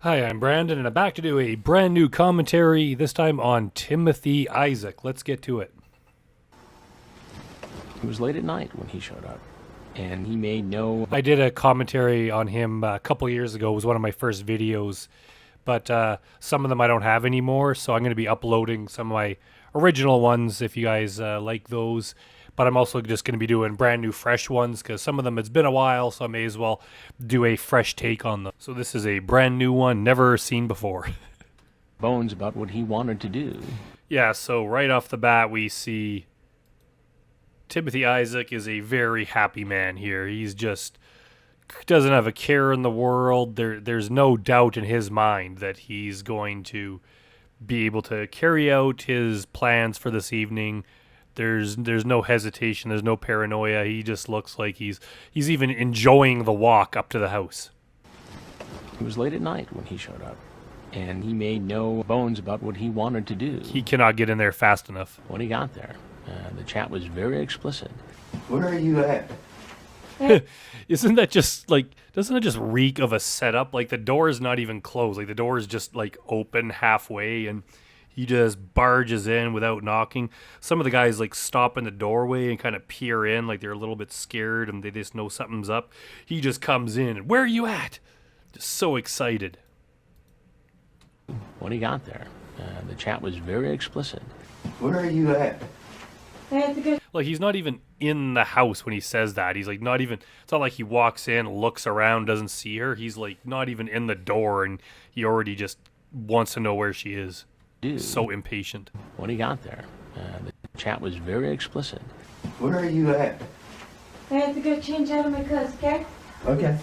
Hi, I'm Brandon, and I'm back to do a brand new commentary, this time on Timothy Isaac. Let's get to it. It was late at night when he showed up, and he made no... I did a commentary on him a couple years ago. It was one of my first videos, but some of them I don't have anymore, so I'm going to be uploading some of my original ones if you guys like those. But I'm also just going to be doing brand new fresh ones because some of them it's been a while, so I may as well do a fresh take on them. So this is a brand new one, never seen before. bones about what he wanted to do. Yeah, so right off the bat we see Timothy Isaac is a very happy man here. He's just doesn't have a care in the world. There's no doubt in his mind that he's going to be able to carry out his plans for this evening. There's no hesitation. There's no paranoia. He just looks like he's even enjoying the walk up to the house. It was late at night when he showed up, and he made no bones about what he wanted to do. He cannot get in there fast enough. When he got there, the chat was very explicit. Where are you at? Isn't that just like, doesn't it just reek of a setup? Like the door is not even closed. Like the door is just like open halfway and he just barges in without knocking. Some of the guys like stop in the doorway and kind of peer in like they're a little bit scared and they just know something's up. He just comes in and, where are you at? Just so excited. When he got there, the chat was very explicit. Where are you at? Like he's not even in the house when he says that. He's like not even, it's not like he walks in, looks around, doesn't see her. He's like not even in the door and he already just wants to know where she is. Dude. So impatient. When he got there, the chat was very explicit. Where are you at? I have to go change out of my clothes, okay? Okay.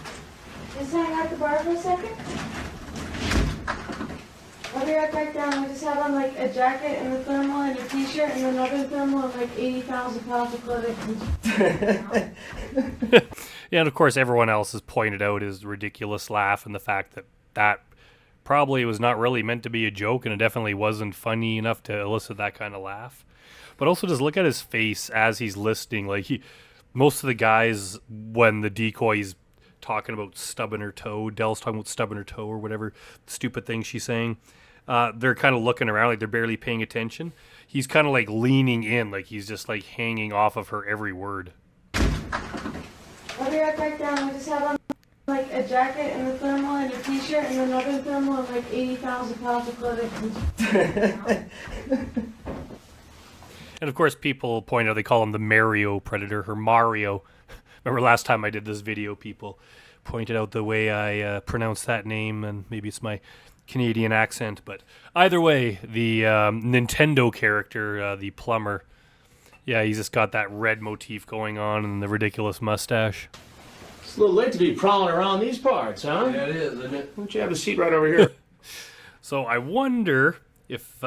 Just hang out the bar for a second. I'll be right back down. I just have on like a jacket and a thermal and a t-shirt and another thermal and like 80,000 pounds of clothing. Yeah, and of course everyone else has pointed out his ridiculous laugh and the fact that that probably was not really meant to be a joke and it definitely wasn't funny enough to elicit that kind of laugh. But also just look at his face as he's listening. Like most of the guys, when the decoy's talking about stubbing her toe, Dell's talking about stubbing her toe or whatever stupid thing she's saying, they're kind of looking around like they're barely paying attention. He's kind of like leaning in, like he's just like hanging off of her every word. I'll be right back down. I just have on like a jacket and a thermal and a t-shirt and another thermal and like 80,000 pounds of clothing. And of course people point out, they call him the Mario Predator, or Mario. Remember last time I did this video, people pointed out the way I pronounced that name, and maybe it's my Canadian accent, but either way, the Nintendo character, the plumber, yeah, he's just got that red motif going on and the ridiculous mustache. It's a little late to be prowling around these parts, huh? Yeah, it is, isn't it? Why don't you have a seat right over here? So I wonder if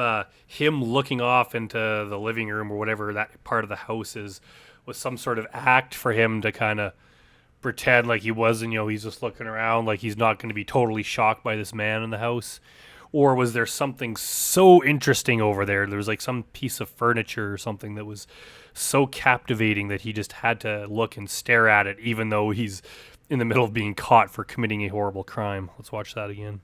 him looking off into the living room or whatever that part of the house is was some sort of act for him to kind of pretend like he wasn't, he's just looking around like he's not going to be totally shocked by this man in the house. Or was there something so interesting over there? There was like some piece of furniture or something that was so captivating that he just had to look and stare at it, even though he's in the middle of being caught for committing a horrible crime. Let's watch that again.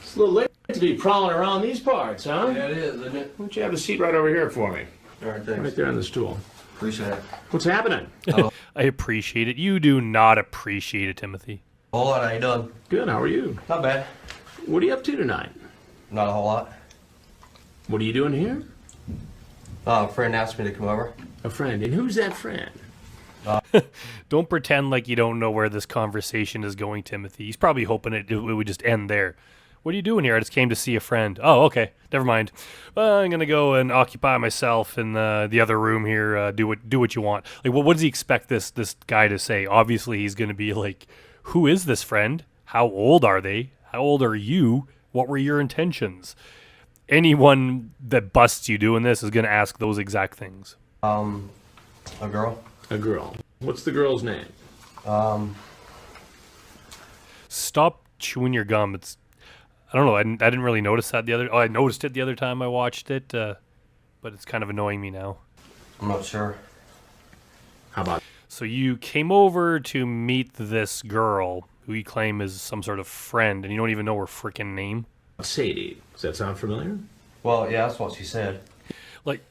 It's a little late to be prowling around these parts, huh? Yeah, it is, isn't it? Why don't you have a seat right over here for me? All right, thanks. Right there on the stool. Appreciate it. What's happening? I appreciate it. You do not appreciate it, Timothy. A whole lot, how you doing? Good, how are you? Not bad. What are you up to tonight? Not a whole lot. What are you doing here? A friend asked me to come over. A friend. And who's that friend? Don't pretend like you don't know where this conversation is going, Timothy. He's probably hoping it would just end there. What are you doing here? I just came to see a friend. Oh, okay. Never mind. I'm going to go and occupy myself in the other room here. Do what you want. Like, what does he expect this guy to say? Obviously, he's going to be like, who is this friend? How old are they? How old are you? What were your intentions? Anyone that busts you doing this is going to ask those exact things. A girl. A girl. What's the girl's name? Stop chewing your gum. I don't know. I didn't really notice that I noticed it the other time I watched it, but it's kind of annoying me now. I'm not sure. How about... So you came over to meet this girl. who you claim is some sort of friend, and you don't even know her freaking name. Sadie. Does that sound familiar? Well, yeah, that's what she said. Like,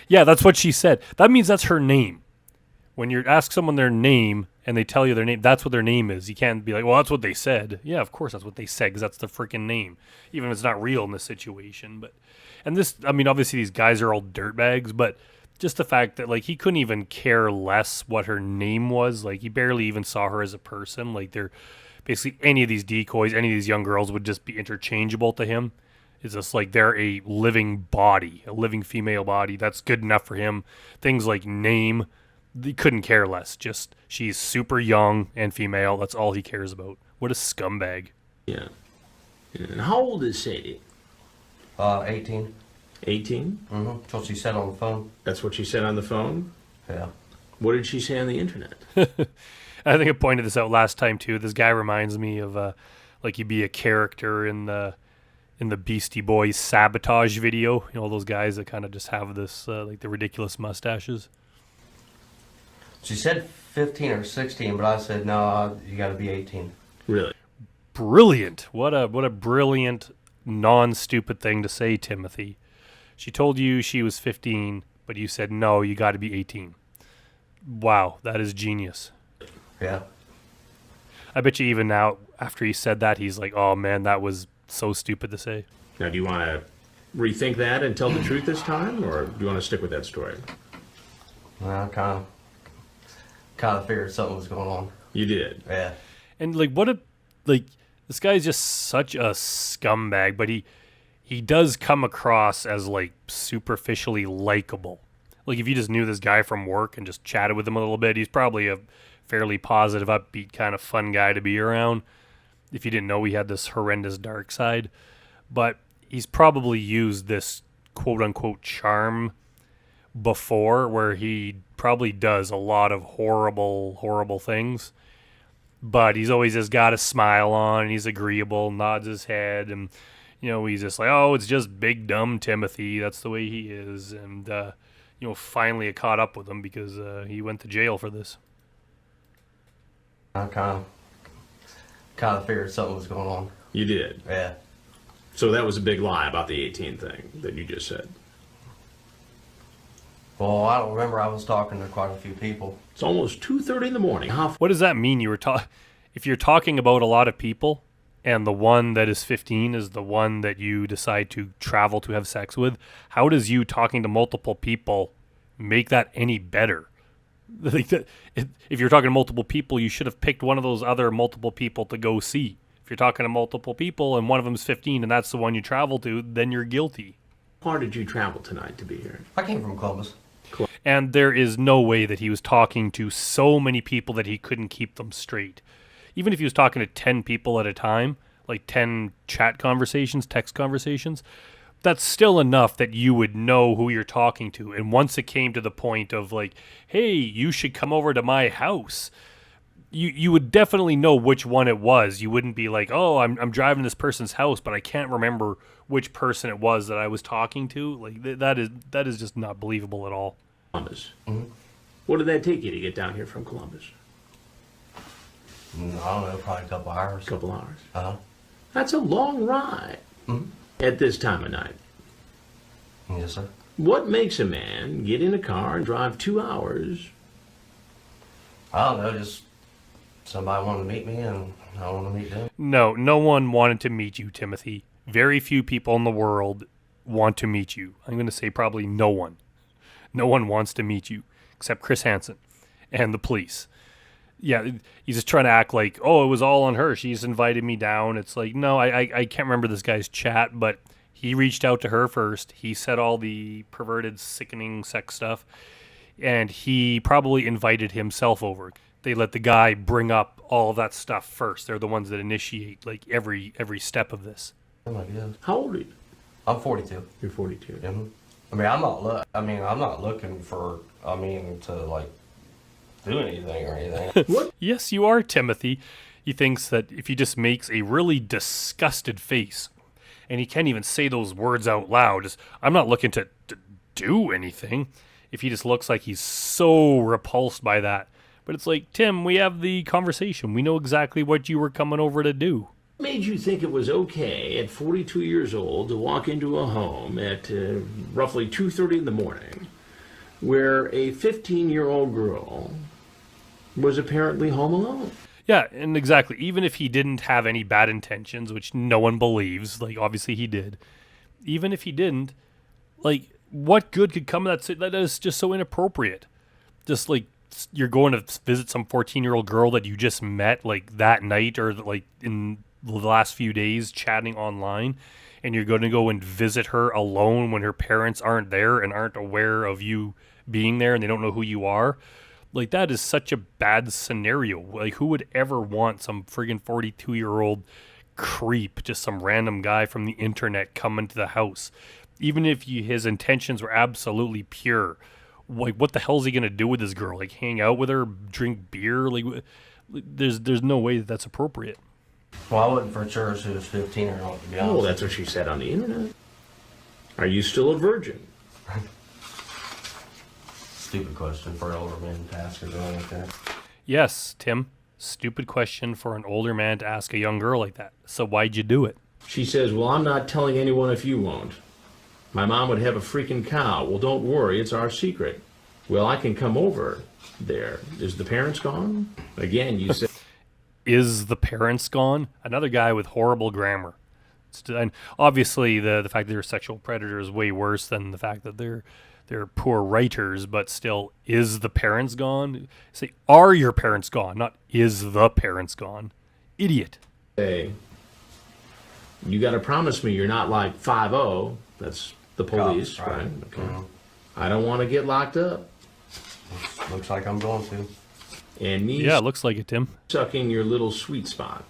yeah, that's what she said. That means that's her name. When you ask someone their name and they tell you their name, that's what their name is. You can't be like, well, that's what they said. Yeah, of course that's what they said, because that's the freaking name, even if it's not real in this situation. But, and this, I mean, obviously these guys are all dirtbags, but just the fact that, like, he couldn't even care less what her name was. Like, he barely even saw her as a person. Like, they're basically, any of these decoys, any of these young girls would just be interchangeable to him. It's just like they're a living body, a living female body. That's good enough for him. Things like name, he couldn't care less. Just, she's super young and female. That's all he cares about. What a scumbag. Yeah. And how old is Sadie? 18. 18? Mm-hmm. That's what she said on the phone. That's what she said on the phone? Yeah. What did she say on the internet? I think I pointed this out last time too. This guy reminds me of like he'd be a character in the Beastie Boys Sabotage video. You know, those guys that kind of just have this like the ridiculous mustaches. She said 15 or 16, but I said, no, you got to be 18. Really? Brilliant. What a brilliant, non-stupid thing to say, Timothy. She told you she was 15, but you said, no, you got to be 18. Wow, that is genius. Yeah. I bet you even now, after he said that, he's like, oh man, that was so stupid to say. Now, do you want to rethink that and tell the truth this time, or do you want to stick with that story? Well, I kind of figured something was going on. You did? Yeah. And like, this guy's just such a scumbag, but he does come across as like superficially likable. Like, if you just knew this guy from work and just chatted with him a little bit, he's probably a fairly positive, upbeat, kind of fun guy to be around. If you didn't know he had this horrendous dark side. But he's probably used this quote-unquote charm before, where he probably does a lot of horrible, horrible things. But he's always just got a smile on, and he's agreeable, nods his head, and, you know, he's just like, oh, it's just big, dumb Timothy. That's the way he is. And, you know, finally it caught up with him because he went to jail for this. I kind of figured something was going on. You did? Yeah. So that was a big lie about the 18 thing that you just said. Well, I don't remember. I was talking to quite a few people. It's almost 2:30 in the morning. How What does that mean? If you're talking about a lot of people, and the one that is 15 is the one that you decide to travel to have sex with, how does you talking to multiple people make that any better? Like, if you're talking to multiple people, you should have picked one of those other multiple people to go see. If you're talking to multiple people and one of them's 15 and that's the one you travel to, then you're guilty. far did you travel tonight to be here? I came from Columbus. And there is no way that he was talking to so many people that he couldn't keep them straight. Even if he was talking to 10 people at a time, like 10 chat conversations, text conversations, that's still enough that you would know who you're talking to. And once it came to the point of like, hey, you should come over to my house, you would definitely know which one it was. You wouldn't be like, oh, I'm driving this person's house, but I can't remember which person it was that I was talking to. Like, that is just not believable at all. Columbus. Mm-hmm. What did that take you to get down here from Columbus? I don't know, probably a couple hours. A couple hours. Uh-huh. That's a long ride at this time of night. Yes, sir. What makes a man get in a car and drive 2 hours? I don't know, just somebody wanted to meet me and I want to meet them. No one wanted to meet you, Timothy. Very few people in the world want to meet you. I'm going to say probably no one. No one wants to meet you except Chris Hansen and the police. Yeah, he's just trying to act like, oh, it was all on her. She's invited me down. It's like, no, I can't remember this guy's chat, but he reached out to her first. He said all the perverted, sickening sex stuff, and he probably invited himself over. They let the guy bring up all of that stuff first. They're the ones that initiate like every step of this. Oh my God. How old are you? I'm 42. You're 42. Mm-hmm. I mean, I'm not looking for, to like do anything or anything. What? Yes, you are, Timothy. He thinks that if he just makes a really disgusted face, and he can't even say those words out loud, just, I'm not looking to do anything. If he just looks like he's so repulsed by that, But it's like, Tim, we have the conversation. We know exactly what you were coming over to do. What made you think it was okay at 42 years old to walk into a home at roughly 2:30 in the morning where a 15-year-old girl was apparently home alone? Yeah, and exactly. Even if he didn't have any bad intentions, which no one believes, like obviously he did. Even if he didn't, like, what good could come of that? That is just so inappropriate. Just like you're going to visit some 14-year-old girl that you just met like that night or like in the last few days chatting online, and you're going to go and visit her alone when her parents aren't there and aren't aware of you being there and they don't know who you are. Like, that is such a bad scenario. Like, who would ever want some friggin' 42-year-old creep, just some random guy from the internet coming to the house? Even if his intentions were absolutely pure, like, what the hell is he gonna do with this girl? Like, hang out with her, drink beer? Like, there's no way that's appropriate. Well, I wouldn't for sure she was 15 or not, to be honest. Oh, that's what she said on the internet. Are you still a virgin? Stupid question for an older man to ask or something like that. Yes, Tim. Stupid question for an older man to ask a young girl like that. So why'd you do it? She says, well, I'm not telling anyone if you won't. My mom would have a freaking cow. Well, don't worry, it's our secret. Well, I can come over there. Is the parents gone? Again, you said... Is the parents gone? Another guy with horrible grammar. And obviously, the fact that they're sexual predators is way worse than the fact that they're poor writers, but still, is the parents gone? Say, are your parents gone, not is the parents gone. Idiot. Hey, you got to promise me you're not like 5-0. That's the police, Cops, right? Okay. Mhm. I don't want to get locked up. Looks like I'm going to. And me Yeah, looks like it, Tim. sucking your little sweet spot.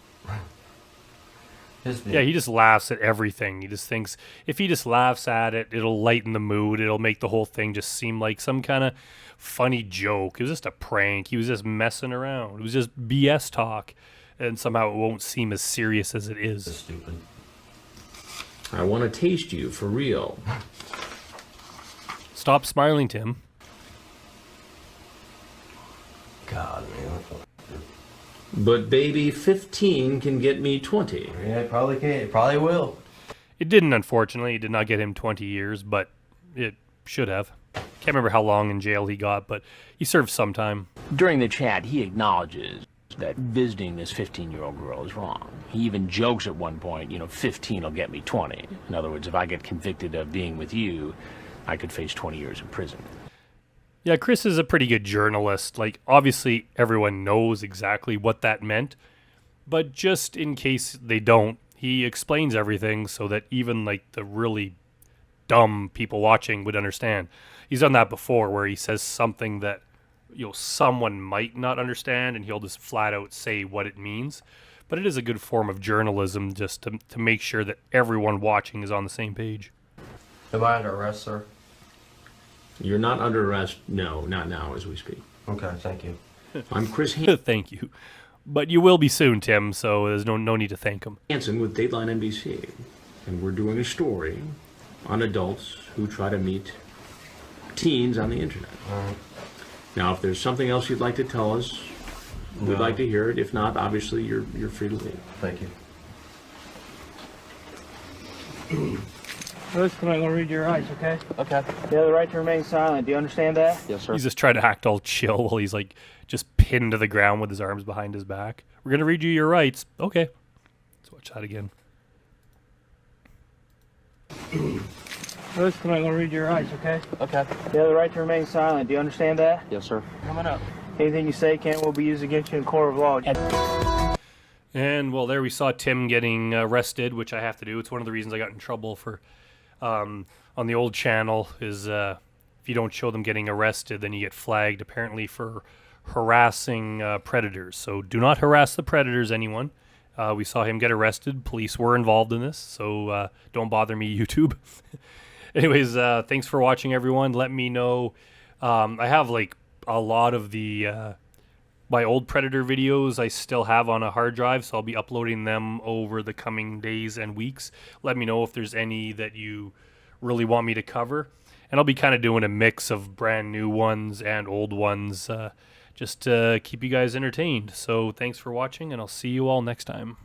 Yeah, he just laughs at everything. He just thinks if he just laughs at it, it'll lighten the mood. It'll make the whole thing just seem like some kind of funny joke. It was just a prank. He was just messing around. It was just BS talk. And somehow it won't seem as serious as it It's is. stupid. I want to taste you for real. Stop smiling, Tim. God, man. But baby, 15 can get me 20. Yeah, it probably can. It probably will. It didn't, unfortunately. It did not get him 20 years, but it should have. Can't remember how long in jail he got, but he served some time. During the chat, he acknowledges that visiting this 15-year-old girl is wrong. He even jokes at one point, 15 will get me 20. In other words, if I get convicted of being with you, I could face 20 years in prison. Yeah, Chris is a pretty good journalist. Like, obviously, everyone knows exactly what that meant. But just in case they don't, he explains everything so that even, like, the really dumb people watching would understand. He's done that before where he says something that, someone might not understand, and he'll just flat out say what it means. But it is a good form of journalism just to make sure that everyone watching is on the same page. Am I under arrest, sir? You're not under arrest. No, not now as we speak. Okay, thank you. I'm Chris Thank you. But you will be soon, Tim, so there's no need to thank him. Hansen with Dateline NBC. And we're doing a story on adults who try to meet teens on the internet. All right. Now, if there's something else you'd like to tell us, we'd like to hear it. If not, obviously, you're free to leave. Thank you. First, can I go read your rights, okay? Okay. You have the right to remain silent. Do you understand that? Yes, sir. He's just trying to act all chill while he's like just pinned to the ground with his arms behind his back. We're going to read you your rights. Okay. Let's watch that again. First, can I go read your rights, okay? Okay. You have the right to remain silent. Do you understand that? Yes, sir. Coming up. Anything you say can will be used against you in court of law. And, well, there we saw Tim getting arrested, which I have to do. It's one of the reasons I got in trouble for on the old channel is if you don't show them getting arrested, then you get flagged, apparently, for harassing predators. So do not harass the predators, anyone. We saw him get arrested. Police were involved in this, so don't bother me, YouTube. Anyways, thanks for watching, everyone. Let me know. I have, like, a lot of the my old Predator videos I still have on a hard drive, so I'll be uploading them over the coming days and weeks. Let me know if there's any that you really want me to cover. And I'll be kind of doing a mix of brand new ones and old ones just to keep you guys entertained. So thanks for watching, and I'll see you all next time.